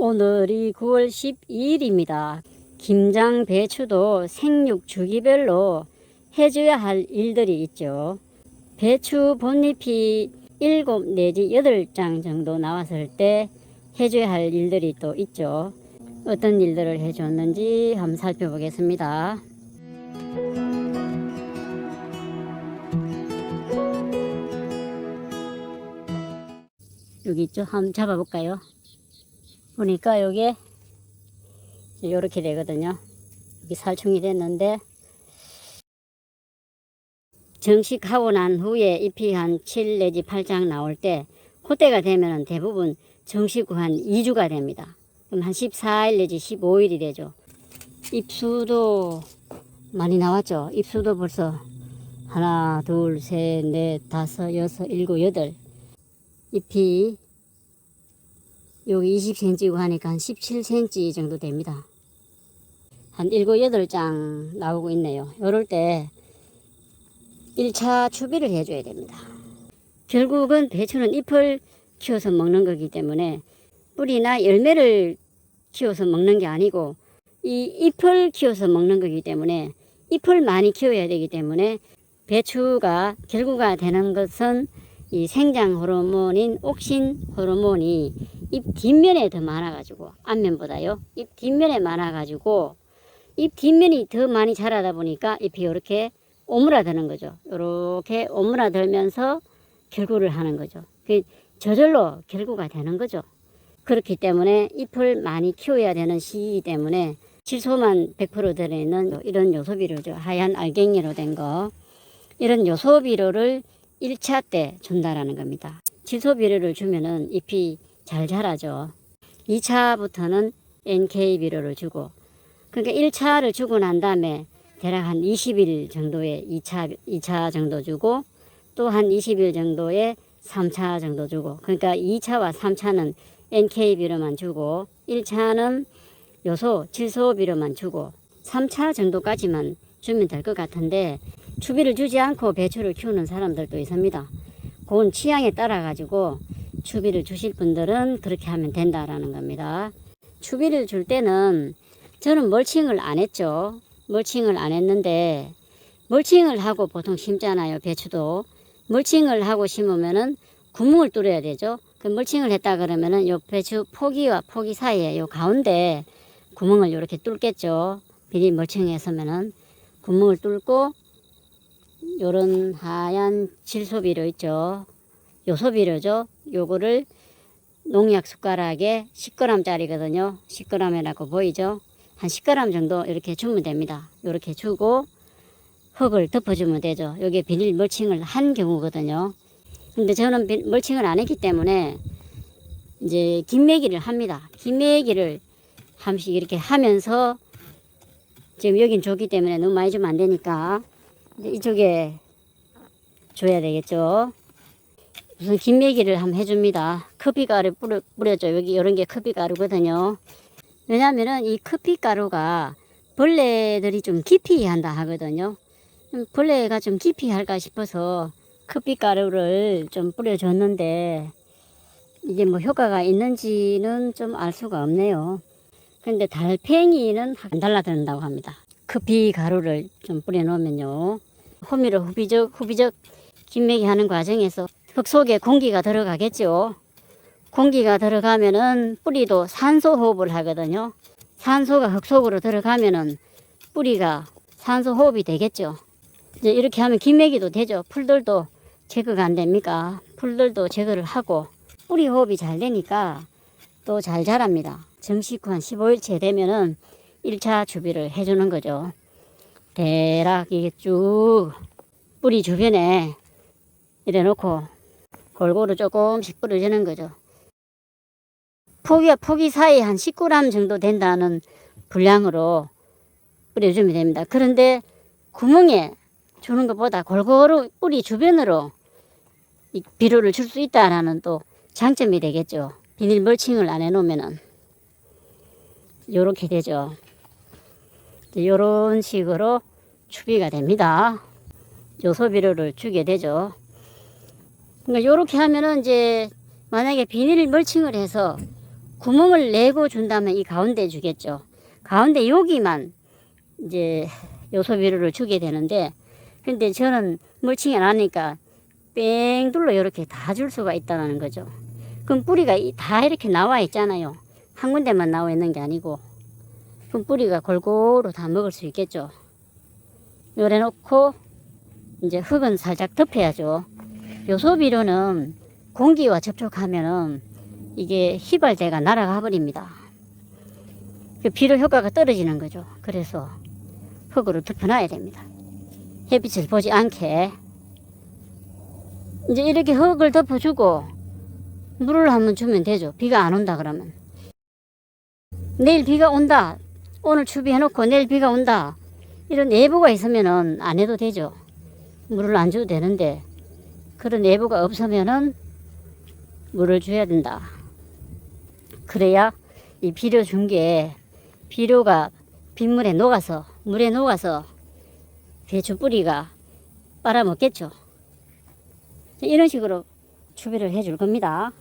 오늘이 9월 12일입니다. 김장 배추도 생육 주기별로 해줘야 할 일들이 있죠. 배추 본잎이 7 내지 8장 정도 나왔을 때 해줘야 할 일들이 또 있죠. 어떤 일들을 해줬는지 한번 살펴보겠습니다. 여기 있죠. 한번 잡아볼까요? 보니까 요게 요렇게 되거든요. 여기 살충이 됐는데 정식하고 난 후에 잎이 한 7 내지 8장 나올 때 그때가 되면 대부분 정식 후 한 2주가 됩니다. 그럼 한 14일 내지 15일이 되죠. 잎수도 많이 나왔죠. 잎수도 벌써 하나, 둘, 셋, 넷, 다섯, 여섯, 일곱, 여덟. 잎이 여기 20cm고 하니까 한 17cm 정도 됩니다. 한 7, 8장 나오고 있네요. 이럴 때 1차 추비를 해줘야 됩니다. 결국은 배추는 잎을 키워서 먹는 거기 때문에 뿌리나 열매를 키워서 먹는 게 아니고 이 잎을 키워서 먹는 거기 때문에 잎을 많이 키워야 되기 때문에 배추가 결구가 되는 것은 이 생장 호르몬인 옥신 호르몬이 잎 뒷면에 더 많아가지고 앞면보다요. 잎 뒷면에 많아가지고 잎 뒷면이 더 많이 자라다 보니까 잎이 이렇게 오므라드는 거죠. 이렇게 오므라들면서 결구를 하는 거죠. 저절로 결구가 되는 거죠. 그렇기 때문에 잎을 많이 키워야 되는 시기이기 때문에 질소만 100% 들어있는 이런 요소비료죠. 하얀 알갱이로 된 거. 이런 요소비료를 1차 때 준다라는 겁니다. 질소비료를 주면은 잎이 잘 자라죠. 2차부터는 NK비료를 주고, 그러니까 1차를 주고 난 다음에 대략 한 20일 정도의 2차 정도 주고, 또 한 20일 정도의 3차 정도 주고, 그러니까 2차와 3차는 NK비료만 주고, 1차는 요소, 질소비료만 주고, 3차 정도까지만 주면 될 것 같은데, 추비를 주지 않고 배추를 키우는 사람들도 있습니다. 그건 취향에 따라 가지고 추비를 주실 분들은 그렇게 하면 된다라는 겁니다. 추비를 줄 때는 저는 멀칭을 안 했죠. 멀칭을 안 했는데 멀칭을 하고 보통 심잖아요. 배추도 멀칭을 하고 심으면은 구멍을 뚫어야 되죠. 그 멀칭을 했다 그러면은 요 배추 포기와 포기 사이에 요 가운데 구멍을 이렇게 뚫겠죠. 비닐 멀칭했으면은 구멍을 뚫고 요런 하얀 질소비료 있죠. 요소비료죠. 요거를 농약 숟가락에 10g 짜리거든요. 10g이라고 보이죠. 한 10g 정도 이렇게 주면 됩니다. 이렇게 주고 흙을 덮어주면 되죠. 여기에 비닐 멀칭을 한 경우거든요. 근데 저는 멀칭을 안 했기 때문에 이제 김매기를 합니다. 김매기를 한 번씩 이렇게 하면서 지금 여긴 좁기 때문에 너무 많이 주면 안 되니까 이쪽에 줘야 되겠죠. 우선 김매기를 한번 해줍니다. 커피가루 뿌려줘. 여기 이런 게 커피가루거든요. 왜냐면은 이 커피가루가 벌레들이 좀 깊이 한다 하거든요. 벌레가 좀 깊이 할까 싶어서 커피가루를 좀 뿌려줬는데 이게 뭐 효과가 있는지는 좀 알 수가 없네요. 근데 달팽이는 안 달라든다고 합니다. 커피가루를 좀 뿌려놓으면요. 호미를 후비적 김매기 하는 과정에서 흙 속에 공기가 들어가겠죠. 공기가 들어가면은 뿌리도 산소 호흡을 하거든요. 산소가 흙 속으로 들어가면은 뿌리가 산소 호흡이 되겠죠. 이제 이렇게 하면 김매기도 되죠. 풀들도 제거가 안 됩니까? 풀들도 제거를 하고 뿌리 호흡이 잘 되니까 또 잘 자랍니다. 정식 후 한 15일째 되면은 1차 추비를 해주는 거죠. 대략 이게 쭉 뿌리 주변에 이래 놓고 골고루 조금씩 뿌려주는 거죠. 포기와 포기 사이 한 19g 정도 된다는 분량으로 뿌려주면 됩니다. 그런데 구멍에 주는 것보다 골고루 뿌리 주변으로 이 비료를 줄 수 있다라는 또 장점이 되겠죠. 비닐 멀칭을 안 해놓으면은 요렇게 되죠. 요런 식으로 추비가 됩니다. 요소비료를 주게 되죠. 그러니까 요렇게 하면은 이제 만약에 비닐 멀칭을 해서 구멍을 내고 준다면 이 가운데 주겠죠. 가운데 여기만 이제 요소비료를 주게 되는데, 근데 저는 멀칭이 안 하니까 뺑 둘러 이렇게 다 줄 수가 있다는 거죠. 그럼 뿌리가 다 이렇게 나와 있잖아요. 한 군데만 나와 있는 게 아니고. 그럼 뿌리가 골고루 다 먹을 수 있겠죠. 요래 놓고 이제 흙은 살짝 덮어야죠. 요소비료는 공기와 접촉하면은 이게 휘발대가 날아가 버립니다. 비료 효과가 떨어지는 거죠. 그래서 흙으로 덮어놔야 됩니다. 햇빛을 보지 않게. 이제 이렇게 흙을 덮어주고 물을 한번 주면 되죠. 비가 안 온다 그러면. 내일 비가 온다. 오늘 추비해놓고 내일 비가 온다. 이런 예보가 있으면은 안 해도 되죠. 물을 안 줘도 되는데, 그런 예보가 없으면은 물을 줘야 된다. 그래야 이 비료 준 게 비료가 빗물에 녹아서, 물에 녹아서 배추 뿌리가 빨아먹겠죠. 이런 식으로 추비를 해줄 겁니다.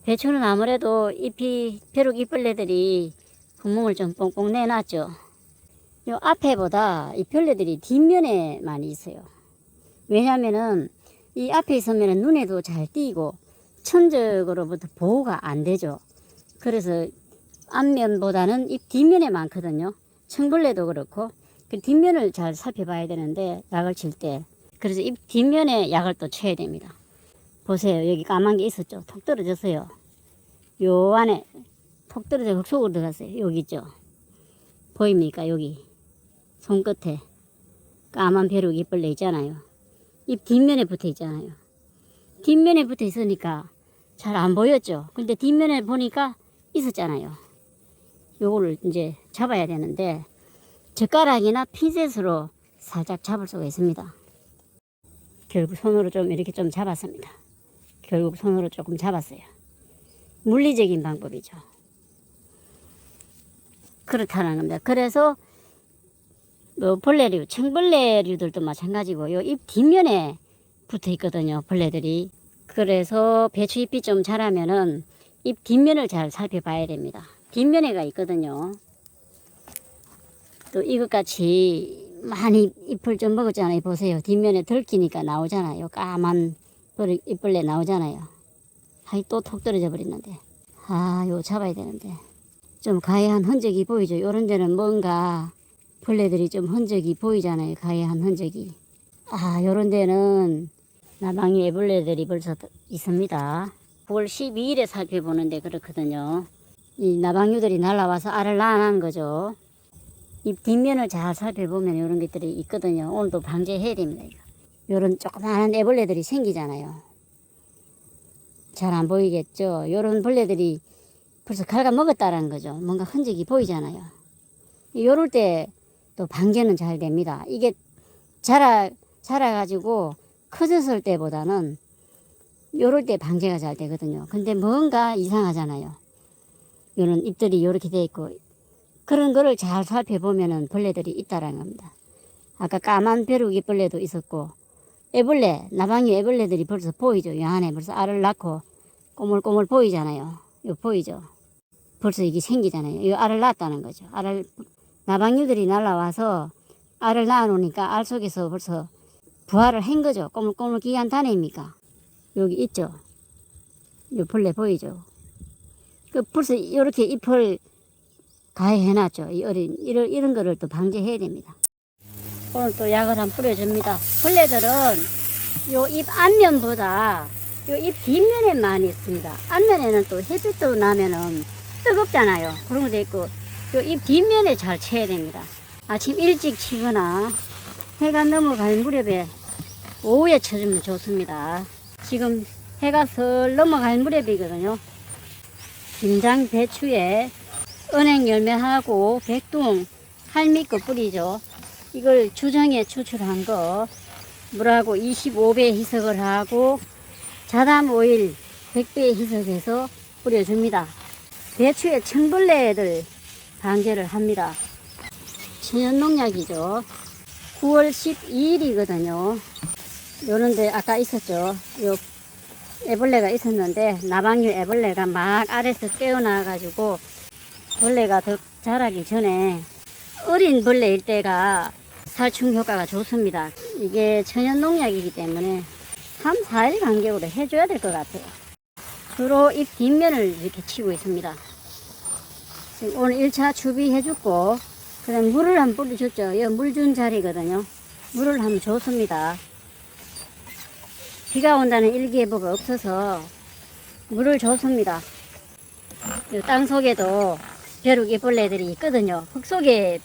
배추는 아무래도 벼룩 잎벌레들이 구멍을 좀 뽕뽕 내놨죠. 요 앞에보다 이 벌레들이 뒷면에 많이 있어요. 왜냐면은 이 앞에 있으면 눈에도 잘 띄고 천적으로부터 보호가 안 되죠. 그래서 앞면보다는 잎 뒷면에 많거든요. 청벌레도 그렇고 그 뒷면을 잘 살펴봐야 되는데, 약을 칠 때. 그래서 잎 뒷면에 약을 또 쳐야 됩니다. 보세요. 여기 까만 게 있었죠. 톡 떨어졌어요. 요 안에 톡 떨어져 흙 속으로 들어갔어요. 여기 있죠. 보입니까? 여기 손끝에 까만 벼룩 잎벌레 있잖아요. 잎 뒷면에 붙어 있잖아요. 뒷면에 붙어 있으니까 잘 안 보였죠. 근데 뒷면에 보니까 있었잖아요. 요거를 이제 잡아야 되는데, 젓가락이나 핀셋으로 살짝 잡을 수가 있습니다. 결국 손으로 좀 이렇게 좀 잡았습니다. 결국 손으로 조금 잡았어요. 물리적인 방법이죠. 그렇다는 겁니다. 그래서 뭐 벌레류, 청벌레류들도 마찬가지고 요 잎 뒷면에 붙어 있거든요. 벌레들이. 그래서 배추 잎이 좀 자라면은 잎 뒷면을 잘 살펴봐야 됩니다. 뒷면에가 있거든요. 또 이것같이 많이 잎을 좀 먹었잖아요. 보세요. 뒷면에 덜기니까 나오잖아요. 까만 잎벌레 나오잖아요. 아이, 또 톡 떨어져 버렸는데. 아, 요거 잡아야 되는데. 좀 가해한 흔적이 보이죠. 요런 데는 뭔가 벌레들이 좀 흔적이 보이잖아요. 가해한 흔적이. 아, 요런 데는 나방이 애벌레들이 벌써 있습니다. 9월 12일에 살펴보는데 그렇거든요. 이 나방류들이 날라와서 알을 낳아난 거죠. 이 뒷면을 잘 살펴보면 이런 것들이 있거든요. 오늘도 방제해야 됩니다. 이런 조그마한 애벌레들이 생기잖아요. 잘 안 보이겠죠. 이런 벌레들이 벌써 갉아먹었다라는 거죠. 뭔가 흔적이 보이잖아요. 이럴 때 또 방제는 잘 됩니다. 이게 자라가지고 커졌을 때보다는 요럴 때 방제가 잘 되거든요. 근데 뭔가 이상하잖아요. 요런 잎들이 요렇게 돼 있고, 그런 거를 잘 살펴보면은 벌레들이 있다라는 겁니다. 아까 까만 벼룩이 벌레도 있었고, 애벌레, 나방이 애벌레들이 벌써 보이죠. 요 안에 벌써 알을 낳고 꼬물꼬물 보이잖아요. 요 보이죠. 벌써 이게 생기잖아요. 이 알을 낳았다는 거죠. 나방류들이 날라와서 알을 낳아놓으니까 알 속에서 벌써 부화를 한 거죠. 꼬물꼬물 기한 단애입니까? 여기 있죠. 요 벌레 보이죠. 벌써 이렇게 잎을 가해해놨죠. 이런 거를 또 방제해야 됩니다. 오늘 또 약을 한번 뿌려줍니다. 벌레들은 요 잎 앞면보다 요 잎 뒷면에 많이 있습니다. 앞면에는 또 햇빛도 나면은 뜨겁잖아요. 그런 것도 있고, 요 잎 뒷면에 잘 쳐야 됩니다. 아침 일찍 치거나 해가 넘어갈 무렵에 오후에 쳐주면 좋습니다. 지금 해가 슬 넘어갈 무렵이거든요. 김장 배추에 은행 열매하고 백둥 할미꽃 뿌리죠. 이걸 주정에 추출한 거 물하고 25배 희석을 하고 자담 오일 100배 희석해서 뿌려줍니다. 배추에 청벌레들 방제를 합니다. 천연농약이죠. 9월 12일이거든요. 요런데 아까 있었죠. 요 애벌레가 있었는데 나방류 애벌레가 막 아래서 깨어나 가지고 벌레가 더 자라기 전에 어린 벌레일 때가 살충 효과가 좋습니다. 이게 천연 농약이기 때문에 3, 4일 간격으로 해줘야 될 것 같아요. 주로 잎 뒷면을 이렇게 치고 있습니다. 지금 오늘 1차 추비해줬고, 그 다음 물을 한번 뿌려줬죠. 여기 물 준 자리거든요. 물을 한번 줬습니다. 비가 온다는 일기예보가 없어서 물을 줬습니다. 땅 속에도 벼룩 잎벌레들이 있거든요. 흙 속에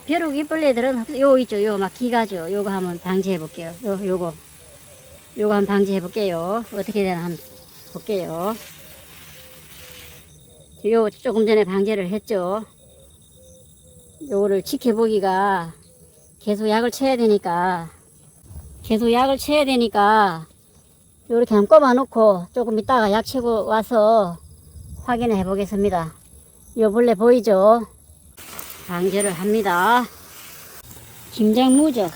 벼룩 잎벌레들은 요 있죠. 요 막 기가죠. 요거 한번 방지해 볼게요. 요거 한번 방지해 볼게요. 어떻게 되나 한번 볼게요. 요 조금 전에 방제를 했죠. 요거를 지켜보기가 계속 약을 쳐야 되니까 요렇게 한번 꼽아 놓고 조금 있다가 약 치고 와서 확인해 보겠습니다. 요 벌레 보이죠? 방제를 합니다. 김장무죠.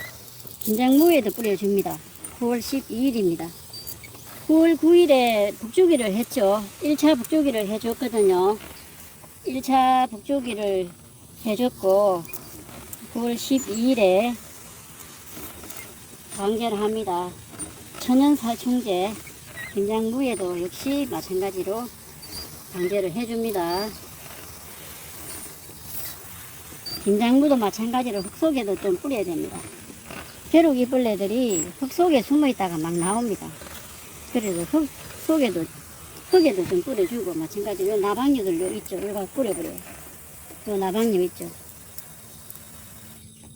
김장무에도 뿌려줍니다. 9월 12일입니다. 9월 9일에 북주기를 했죠. 1차 북주기를 해줬거든요. 1차 북주기를 해줬고 9월 12일에 방제를 합니다. 천연살충제 김장무에도 역시 마찬가지로 방제를 해줍니다. 김장무도 마찬가지로 흙 속에도 좀 뿌려야 됩니다. 벼룩 잎벌레들이 흙 속에 숨어 있다가 막 나옵니다. 그래서 흙에도 좀 뿌려주고 마찬가지로 나방류들 있죠. 이거 뿌려버려요. 요 나방류 있죠.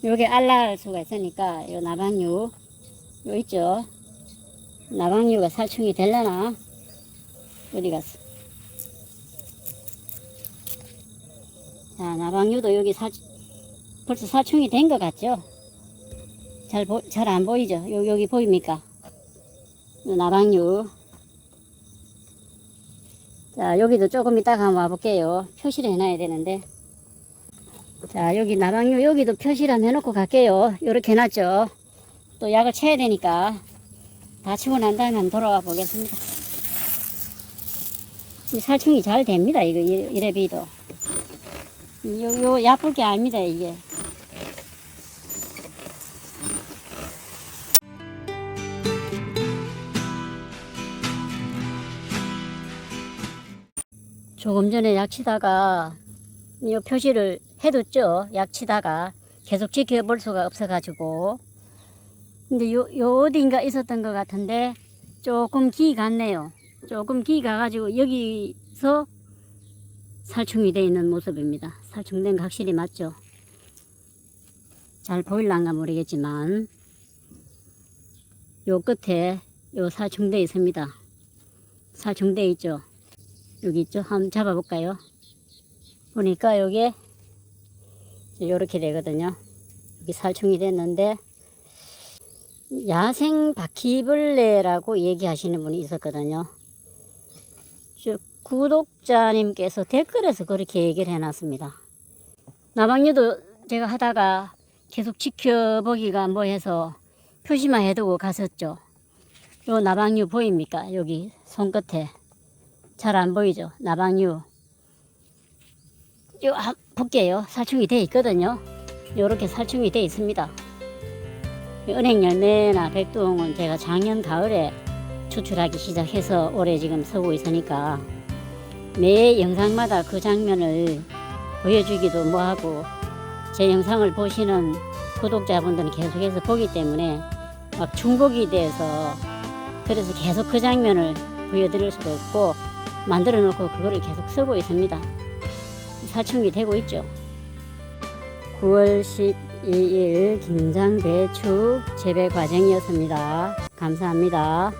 요게 알날 수가 있으니까 요 나방류 요 있죠. 나방류가 살충이 되려나? 어디 갔어? 자, 나방류도 여기 벌써 살충이 된 것 같죠? 잘 안 보이죠? 여기 보입니까? 요 나방류. 자, 여기도 조금 이따가 한번 와볼게요. 표시를 해놔야 되는데. 자, 여기 나방류, 여기도 표시를 한번 해놓고 갈게요. 요렇게 해놨죠. 또 약을 쳐야 되니까. 다 치고 난 다음에 한번 돌아와 보겠습니다. 이 살충이 잘 됩니다. 이래 비도. 요 야쁠 게 아닙니다, 이게. 조금 전에 약 치다가 요 표시를 해뒀죠. 약 치다가 계속 지켜볼 수가 없어가지고. 근데 요 어딘가 있었던 것 같은데 조금 기 갔네요. 조금 기 가가지고 여기서 살충이 되어 있는 모습입니다. 살충된 거 확실히 맞죠? 잘 보일란가 모르겠지만 요 끝에 요 살충되어 있습니다. 살충되어 있죠. 여기 있죠. 한번 잡아볼까요? 보니까 요게 요렇게 되거든요. 여기 살충이 됐는데 야생 바퀴벌레라고 얘기하시는 분이 있었거든요. 구독자님께서 댓글에서 그렇게 얘기를 해놨습니다. 나방류도 제가 하다가 계속 지켜보기가 뭐해서 표시만 해두고 갔었죠. 요 나방류 보입니까? 여기 손끝에 잘 안 보이죠? 나방류. 요 볼게요. 살충이 돼 있거든요. 요렇게 살충이 돼 있습니다. 은행열매나 백두홍은 제가 작년 가을에 추출하기 시작해서 올해 지금 서고 있으니까 매 영상마다 그 장면을 보여주기도 뭐하고 제 영상을 보시는 구독자분들은 계속해서 보기 때문에 막 중복이 돼서 그래서 계속 그 장면을 보여드릴 수도 없고 만들어 놓고 그거를 계속 쓰고 있습니다. 살충이 되고 있죠. 9월 12일 김장 배추 재배 과정이었습니다. 감사합니다.